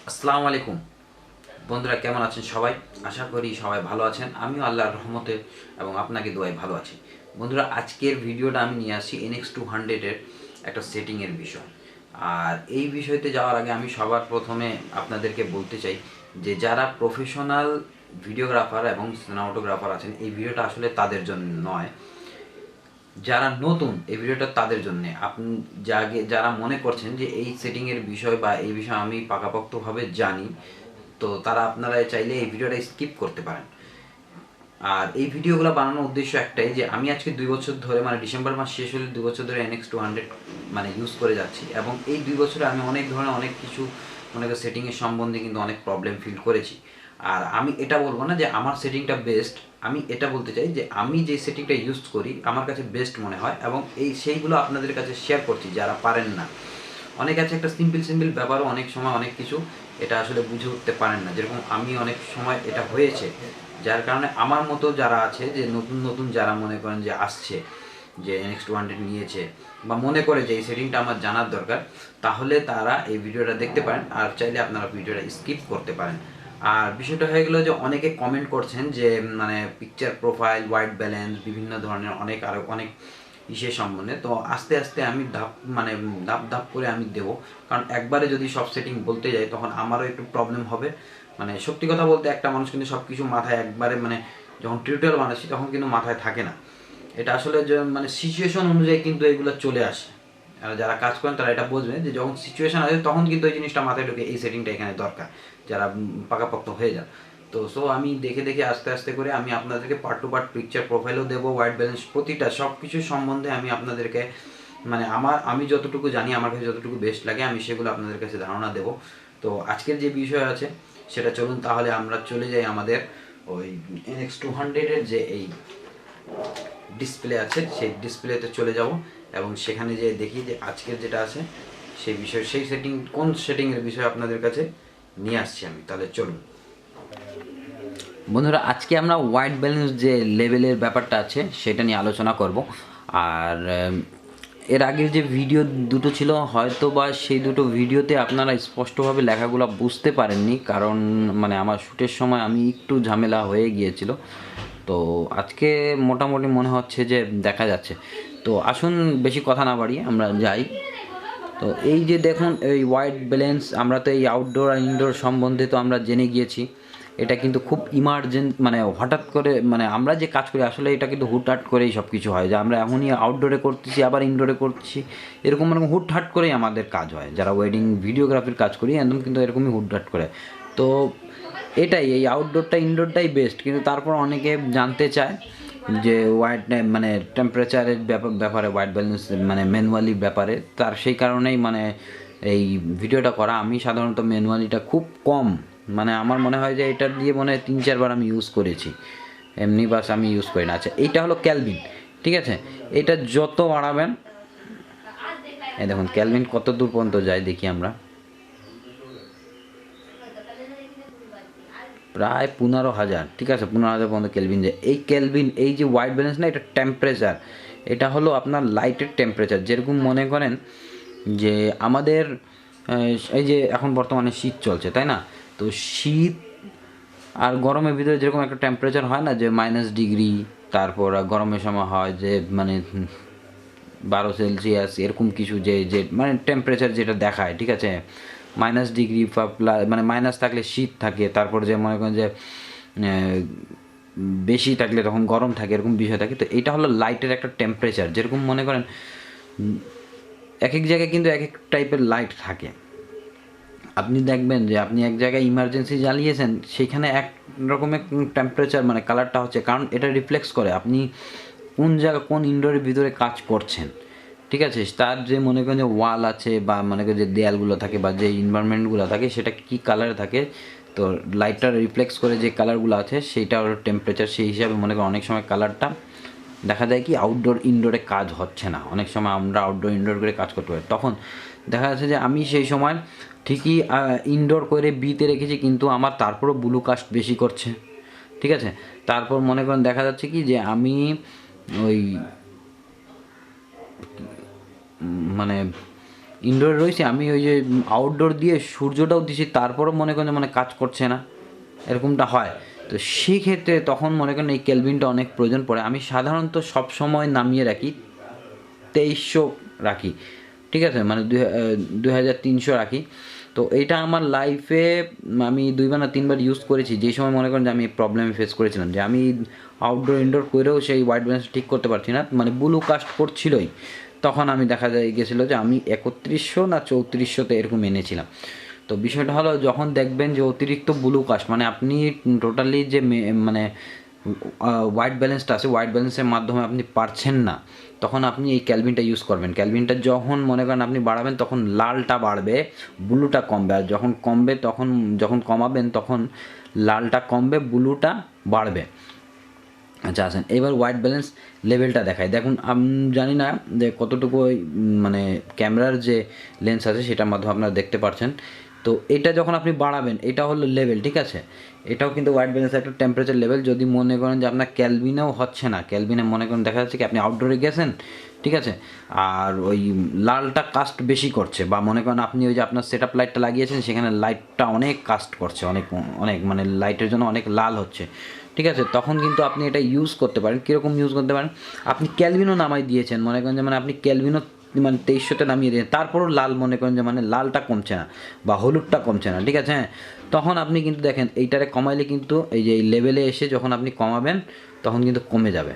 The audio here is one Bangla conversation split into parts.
আসসালামু আলাইকুম বন্ধুরা, কেমন আছেন সবাই? আশা করি সবাই ভালো আছেন। আমিও আল্লাহর রহমতে এবং আপনাকে দোয়ায় ভালো আছি। বন্ধুরা, আজকের ভিডিওটা আমি নিয়ে আসি NX200-এর একটা সেটিংয়ের বিষয়। আর এই বিষয়তে যাওয়ার আগে আমি সবার প্রথমে আপনাদেরকে বলতে চাই যে যারা প্রফেশনাল ভিডিওগ্রাফার এবং সিনেমাটোগ্রাফার আছেন, এই ভিডিওটা আসলে তাদের জন্য নয়। যারা নতুন, এই ভিডিওটা তাদের জন্য। আপনি যারা মনে করছেন যে এই সেটিংয়ের বিষয় বা এই বিষয়ে আমি পাকাপোক্তভাবে জানি, তো তারা আপনারা চাইলে এই ভিডিওটা স্কিপ করতে পারেন। আর এই ভিডিওগুলো বানানোর উদ্দেশ্য একটাই, যে আমি আজকে 2 বছর ধরে, মানে ডিসেম্বর মাস শেষ হলে 2 বছর ধরে NX200 মানে ইউজ করে যাচ্ছি, এবং এই 2 বছরে আমি অনেক ধরনের অনেক কিছু, মনে করি সেটিংয়ের সম্বন্ধে কিন্তু অনেক প্রবলেম ফিল করেছি। আর আমি এটা বলবো না যে আমার সেটিংটা বেস্ট, আমি এটা বলতে চাই যে আমি যে সেটিংটা ইউজ করি আমার কাছে বেস্ট মনে হয়, এবং সেইগুলো আপনাদের কাছে শেয়ার করছি যারা পারেন না। অনেক আছে একটা সিম্পল ব্যাপারও অনেক সময় অনেক কিছু এটা আসলে বুঝে উঠতে পারেন না, যেরকম আমি অনেক সময় এটা হয়েছে, যার কারণে আমার মতো যারা আছে, যে নতুন নতুন যারা মনে করেন যে আসছে, যে NX200 নিয়েছে বা মনে করে যে এই সেটিংটা আমার জানার দরকার, তাহলে তারা এই ভিডিওটা দেখতে পারেন, আর চাইলে আপনারা ভিডিওটা স্কিপ করতে পারেন। আর বিষয়টা হয়ে গেলো যে অনেকে কমেন্ট করছেন যে মানে পিকচার প্রোফাইল, হোয়াইট ব্যালেন্স, বিভিন্ন ধরনের অনেক আরও অনেক ইসের সম্বন্ধে। তো আস্তে আস্তে আমি ধাপ ধাপ করে আমি দেবো, কারণ একবারে যদি সব সেটিং বলতে যাই তখন আমারও একটু প্রবলেম হবে। মানে সত্যি কথা বলতে, একটা মানুষ কিন্তু সব কিছু মাথায় একবারে, মানে যখন টিউটোরিয়াল বানাচ্ছি তখন কিন্তু মাথায় থাকে না। এটা আসলে যে মানে সিচুয়েশন অনুযায়ী কিন্তু এগুলো চলে আসে। আর যারা কাজ করেন তারা এটা বুঝবে যে যখন সিচুয়েশন আসে তখন কিন্তু এই জিনিসটা মাথায় ঢুকে, এই সেটিংটা এখানে দরকার, যারা পাকাপোক্ত হয়ে যান। তো সো আমি দেখে দেখে আস্তে আস্তে করে আমি আপনাদেরকে পার্ট টু পার্ট পিকচার প্রোফাইলও দেবো, হোয়াইট ব্যালেন্স, প্রতিটা সব কিছু সম্বন্ধে আমি আপনাদেরকে, মানে আমি যতটুকু জানি, আমার কাছে যতটুকু বেস্ট লাগে, আমি সেগুলো আপনাদের কাছে ধারণা দেবো। তো আজকের যে বিষয় আছে সেটা চলুন তাহলে আমরা চলে যাই আমাদের ওই NX200-এর যে এই ডিসপ্লে আছে সেই ডিসপ্লেতে চলে যাব, এবং সেখানে যে দেখি যে আজকের যেটা আছে সেই বিষয়, সেই সেটিং, কোন সেটিংয়ের বিষয়ে আপনাদের কাছে নিয়ে আসছি আমি। তাহলে চলুন বন্ধুরা, আজকে আমরা হোয়াইট ব্যালেন্স যে লেভেলের ব্যাপারটা আছে সেটা নিয়ে আলোচনা করব। আর এর আগের যে ভিডিও দুটো ছিল, হয়তো বা সেই দুটো ভিডিওতে আপনারা স্পষ্টভাবে লেখাগুলো বুঝতে পারেননি, কারণ মানে আমার শ্যুটের সময় আমি একটু ঝামেলা হয়ে গিয়েছিল। তো আজকে মোটামুটি মনে হচ্ছে যে দেখা যাচ্ছে। তো আসুন বেশি কথা না বাড়িয়ে আমরা যাই। তো এই যে দেখুন এই হোয়াইট ব্যালেন্স, আমরা তো এই আউটডোর আর ইনডোর সম্বন্ধে তো আমরা জেনে গিয়েছি। এটা কিন্তু খুব ইমার্জেন্ট, মানে হঠাৎ করে, মানে আমরা যে কাজ করি আসলে এটা কিন্তু হুটহাট করেই সব কিছু হয়, যে আমরা এখনই আউটডোরে করতেছি আবার ইনডোরে করছি, এরকম মানে হুটহাট করেই আমাদের কাজ হয়। যারা ওয়েডিং ভিডিওগ্রাফির কাজ করি একদম কিন্তু এরকমই হুটহাট করে। তো এটাই, এই আউটডোরটা ইনডোরটাই বেস্ট, কিন্তু তারপর অনেকে জানতে চায় যে হোয়াইট, মানে টেম্পারেচারের ব্যাপারে হোয়াইট ব্যালেন্স, মানে ম্যানুয়ালি ব্যাপারে, তার সেই কারণেই মানে এই ভিডিওটা করা। আমি সাধারণত ম্যানুয়ালিটা খুব কম, মানে আমার মনে হয় যে এটা দিয়ে মনে হয় 3-4 বার আমি ইউজ করেছি, এমনি বাস আমি ইউজ করি না। আচ্ছা, এইটা হলো ক্যালভিন, ঠিক আছে। এটা যত বাড়াবেন, এই দেখুন ক্যালভিন কত দূর পর্যন্ত যায় দেখি আমরা, প্রায় 15,000, ঠিক আছে, 15,000 পর্যন্ত ক্যালভিন যায়। এই ক্যালভিন, এই যে হোয়াইট ব্যালেন্স না, এটা টেম্পারেচার, এটা হলো আপনার লাইটের টেম্পারেচার। যেরকম মনে করেন যে আমাদের এই যে এখন বর্তমানে শীত চলছে, তাই না? তো শীত আর গরমের ভিতরে যেরকম একটা টেম্পারেচার হয় না, যে -ডিগ্রি, তারপর গরমের সময় হয় যে মানে 12 সেলসিয়াস, এরকম কিছু, যে যে মানে টেম্পারেচার যেটা দেখায়, ঠিক আছে। -ডিগ্রি বা মানে মাইনাস থাকলে শীত থাকে, তারপর যে মনে করেন যে বেশি থাকলে তখন গরম থাকে, এরকম বিষয় থাকে। তো এটা হলো লাইটের একটা টেম্পারেচার। যেরকম মনে করেন এক এক জায়গায় কিন্তু এক এক টাইপের লাইট থাকে। আপনি দেখবেন যে আপনি এক জায়গায় ইমার্জেন্সি জ্বালিয়েছেন, সেখানে এক রকমের টেম্পারেচার, মানে কালারটা হচ্ছে, কারণ এটা রিফ্লেক্স করে আপনি কোন জায়গা, কোন ইনডোরের ভিতরে কাজ করছেন, ঠিক আছে। তার যে মনে করেন যে ওয়াল আছে, বা মনে করেন যে দেয়ালগুলো থাকে, বা যে এনভায়রনমেন্টগুলো থাকে, সেটা কী কালারে থাকে, তো লাইটটা রিফ্লেক্স করে যে কালারগুলো আছে সেইটা ওর টেম্পারেচার, সেই হিসাবে মনে করেন অনেক সময় কালারটা দেখা যায় কি আউটডোর ইনডোরে কাজ হচ্ছে না। অনেক সময় আমরা আউটডোর ইনডোর করে কাজ করতে পারি, তখন দেখা যাচ্ছে যে আমি সেই সময় ঠিকই ইনডোর করে বিতে রেখেছি, কিন্তু আমার তারপরও ব্লু কাস্ট বেশি করছে, ঠিক আছে। তারপর মনে করেন দেখা যাচ্ছে কি যে আমি ওই মানে ইনডোরে রয়েছি, আমি ওই যে আউটডোর দিয়ে সূর্যটাও দিছি, তারপরও মনে করেন মানে কাজ করছে না, এরকমটা হয়। তো সেই ক্ষেত্রে তখন মনে করেন এই কেলভিনটা অনেক প্রয়োজন পড়ে। আমি সাধারণত সবসময় নামিয়ে রাখি 2300 রাখি, ঠিক আছে, মানে 2300 রাখি। তো এইটা আমার লাইফে আমি 2বার না 3বার ইউজ করেছি, যেই সময় মনে করেন যে আমি প্রবলেম ফেস করেছিলাম, যে আমি আউটডোর ইনডোর করেও সেই হোয়াইট ব্যালেন্স ঠিক করতে পারছি না, মানে ব্লু কাস্ট করছিলই। তখন আমি দেখা যায় গেছিলো যে আমি 3100 না 3400তে এরকম এনেছিলাম। তো বিষয়টা হলো, যখন দেখবেন যে অতিরিক্ত ব্লু কাস্ট, মানে আপনি টোটালি যে মানে হোয়াইট ব্যালেন্সটা আছে, হোয়াইট ব্যালেন্সের মাধ্যমে আপনি পারছেন না, তখন আপনি এই ক্যালভিনটা ইউজ করবেন। ক্যালভিনটা যখন মনে করেন আপনি বাড়াবেন, তখন লালটা বাড়বে, ব্লুটা কমবে। আর যখন কমবে তখন, যখন কমাবেন তখন লালটা কমবে, ব্লুটা বাড়বে। আচ্ছা আসেন এবার হোয়াইট ব্যালেন্স লেভেলটা দেখায়। দেখুন আমি জানি না যে কতটুকু ওই মানে ক্যামেরার যে লেন্স আছে সেটার মাধ্যমে আপনারা দেখতে পাচ্ছেন। তো এটা যখন আপনি বাড়াবেন, এটা হলো লেভেল, ঠিক আছে। এটাও কিন্তু হোয়াইট ব্যালেন্স একটা টেম্পারেচার লেভেল। যদি মনে করেন যে আপনার ক্যালভিনেও হচ্ছে না, ক্যালভিনে মনে করেন দেখা যাচ্ছে কি আপনি আউটডোরে গেছেন, ঠিক আছে, আর ওই লালটা কাস্ট বেশি করছে, বা মনে করেন আপনি ওই যে আপনার সেট আপ লাইটটা লাগিয়েছেন, সেখানে লাইটটা অনেক কাস্ট করছে, অনেক অনেক মানে লাইটের জন্য অনেক লাল হচ্ছে, ঠিক আছে, তখন কিন্তু আপনি এটা ইউজ করতে পারেন। কীরকম ইউজ করতে পারেন, আপনি ক্যালভিনও নামাই দিয়েছেন, মনে করেন যে মানে আপনি ক্যালভিনও মানে 2300তে নামিয়ে দিয়েছেন, তারপরও লাল মনে করেন যে মানে লালটা কমছে না বা হলুদটা কমছে না, ঠিক আছে, হ্যাঁ, তখন আপনি কিন্তু দেখেন এইটারে কমাইলে কিন্তু এই যে এই লেভেলে এসে যখন আপনি কমাবেন তখন কিন্তু কমে যাবে,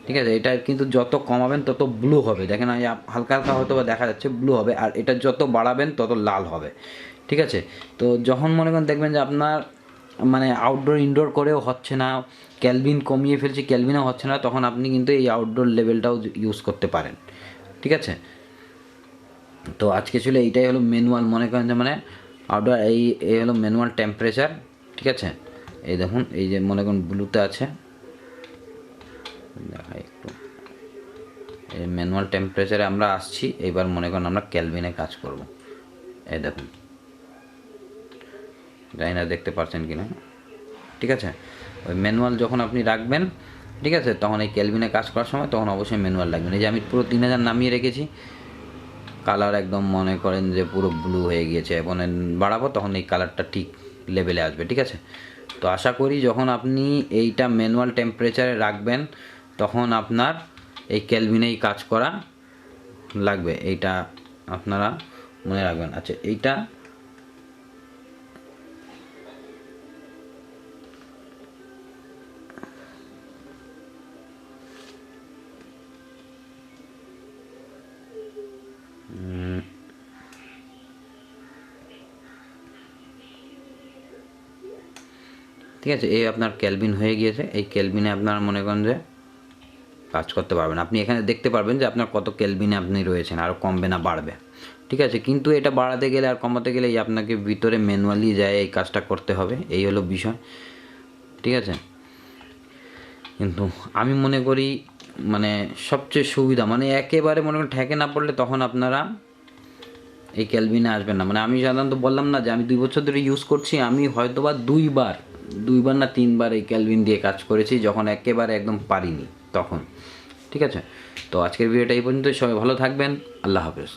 ঠিক আছে। এটা কিন্তু যত কমাবেন তত ব্লু হবে, দেখেন হালকা হালকা হয়তো বা দেখা যাচ্ছে ব্লু হবে, আর এটা যত বাড়াবেন তত লাল হবে, ঠিক আছে। তো যখন মনে করেন দেখবেন যে আপনার মানে আউটডোর ইনডোর করেও হচ্ছে না, ক্যালভিন কমিয়ে ফেলছি, ক্যালভিনও হচ্ছে না, তখন আপনি কিন্তু এই আউটডোর লেভেলটাও ইউজ করতে পারেন, ঠিক আছে। তো আজকে ছিল এইটাই হলো ম্যানুয়াল, মনে করেন যে মানে আউটডোর এই হলো ম্যানুয়াল টেম্পারেচার, ঠিক আছে। এই দেখুন এই যে মনে করেন ব্লুতে আছে, দেখা একটু, এই ম্যানুয়াল টেম্পারেচারে আমরা আসছি। এবার মনে করেন আমরা ক্যালভিনে কাজ করব। এই দেখুন, জানি না দেখতে পাচ্ছেন কি না, ঠিক আছে। ওই ম্যানুয়াল যখন আপনি রাখবেন, ঠিক আছে, তখন এই ক্যালভিনে কাজ করার সময় তখন অবশ্যই ম্যানুয়াল রাখবেন। এই যে আমি পুরো 3000 নামিয়ে রেখেছি, কালার একদম মনে করেন যে পুরো ব্লু হয়ে গিয়েছে, এবং বাড়াবো তখন এই কালারটা ঠিক লেভেলে আসবে, ঠিক আছে। তো আশা করি যখন আপনি এইটা ম্যানুয়াল টেম্পারেচারে রাখবেন তখন আপনার এই ক্যালভিনেই কাজ করা লাগবে, এইটা আপনারা মনে রাখবেন। আচ্ছা এইটা ঠিক আছে, এই আপনার ক্যালভিন হয়ে গিয়েছে। এই ক্যালভিনে আপনার মনে করেন যে কাজ করতে পারবেন, আপনি এখানে দেখতে পারবেন যে আপনার কত ক্যালভিনে আপনি রয়েছেন, আরও কমবে না বাড়বে, ঠিক আছে। কিন্তু এটা বাড়াতে গেলে আর কমাতে গেলে আপনাকে ভিতরে ম্যানুয়ালি যায় এই কাজটা করতে হবে, এই হলো বিষয়, ঠিক আছে। কিন্তু আমি মনে করি মানে সবচেয়ে সুবিধা, মানে একেবারে মনে করেন ঠেকে না পড়লে তখন আপনারা এই ক্যালভিনে আসবেন না। মানে আমি সাধারণত বললাম না যে আমি 2 বছর ধরে ইউজ করছি, আমি হয়তো বা দুইবার না 3বার এই ক্যালভিন দিয়ে কাজ করেছি, যখন একেবারে একদম পারিনি তখন, ঠিক আছে। তো আজকের ভিডিওটা এই পর্যন্ত, সবাই ভালো থাকবেন, আল্লাহ হাফেজ।